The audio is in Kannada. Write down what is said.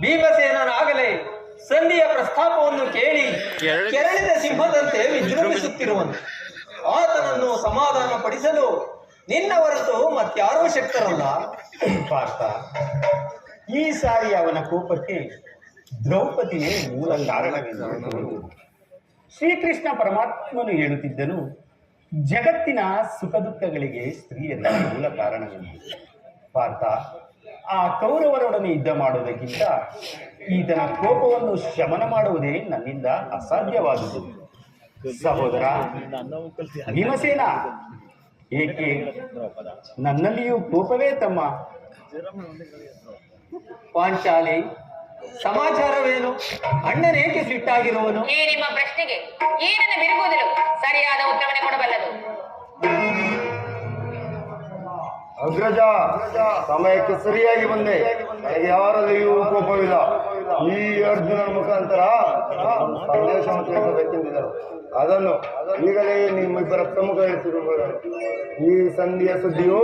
ಭೀಮಸೇನಾಗಲೇ ಸಂಧಿಯ ಪ್ರಸ್ತಾಪವನ್ನು ಕೇಳಿ ಕೆರಳಿದ ಸಿಂಹದಂತೆ ವಿಜೃಂಭಿಸುತ್ತಿರುವನು. ಆತನನ್ನು ಸಮಾಧಾನ ಪಡಿಸಲು ನಿನ್ನ ಹೊರತು ಮತ್ಯಾರೂ ಶಕ್ತರಲ್ಲ. ಪಾರ್ಥ, ಈ ಸಾರಿ ಅವನ ಕೋಪಕ್ಕೆ ದ್ರೌಪದಿಯೇ ಮೂಲ ಕಾರಣವೆಂದು ಶ್ರೀಕೃಷ್ಣ ಪರಮಾತ್ಮನು ಹೇಳುತ್ತಿದ್ದನು, ಜಗತ್ತಿನ ಸುಖ ದುಃಖಗಳಿಗೆ ಸ್ತ್ರೀಯರೇ ಮೂಲ ಕಾರಣವೆಂದು. ಪಾರ್ಥ, ಆ ಕೌರವರೊಡನೆ ಯುದ್ಧ ಮಾಡುವುದಕ್ಕಿಂತ ಈತನ ಕೋಪವನ್ನು ಶಮನ ಮಾಡುವುದೇ ನನ್ನಿಂದ ಅಸಾಧ್ಯವಾದುದು. ಸಹೋದರ ಭೀಮಸೇನ, ಏಕೆ ನನ್ನಲ್ಲಿಯೂ ಕೋಪವೇ ತಮ್ಮ? ಪಾಂಚಾಲಿ, ಸಮಾಚಾರವೇನು? ಅಣ್ಣನೇಕೆ ಸಿಟ್ಟಾಗಿರುವನು? ಈ ನಿಮ್ಮ ಪ್ರಶ್ನೆಗೆ ಏನನ್ನ ಬಿರುಗುವುದಿಲ್ಲ ಸರಿಯಾದ ಉತ್ತರವನ್ನೇ ಕೊಡಬಲ್ಲದು. ಅಗ್ರಜ, ಸಮಯಕ್ಕೆ ಸರಿಯಾಗಿ ಬಂದೆ. ನನಗೆ ಯಾರಲ್ಲಿಯೂ ಕೋಪವಿಲ್ಲ. ಈ ಅರ್ಜುನನ ಮುಖಾಂತರ ಸಂದೇಶವನ್ನು ತಿಳಿಸಬೇಕೆಂದಿದ್ದರು. ಅದನ್ನು ಈಗಲೇ ನಿಮ್ಮಿಬ್ಬರ ಪ್ರಮುಖ ಈ ಸಂಧಿಯ ಸುದ್ದಿಯು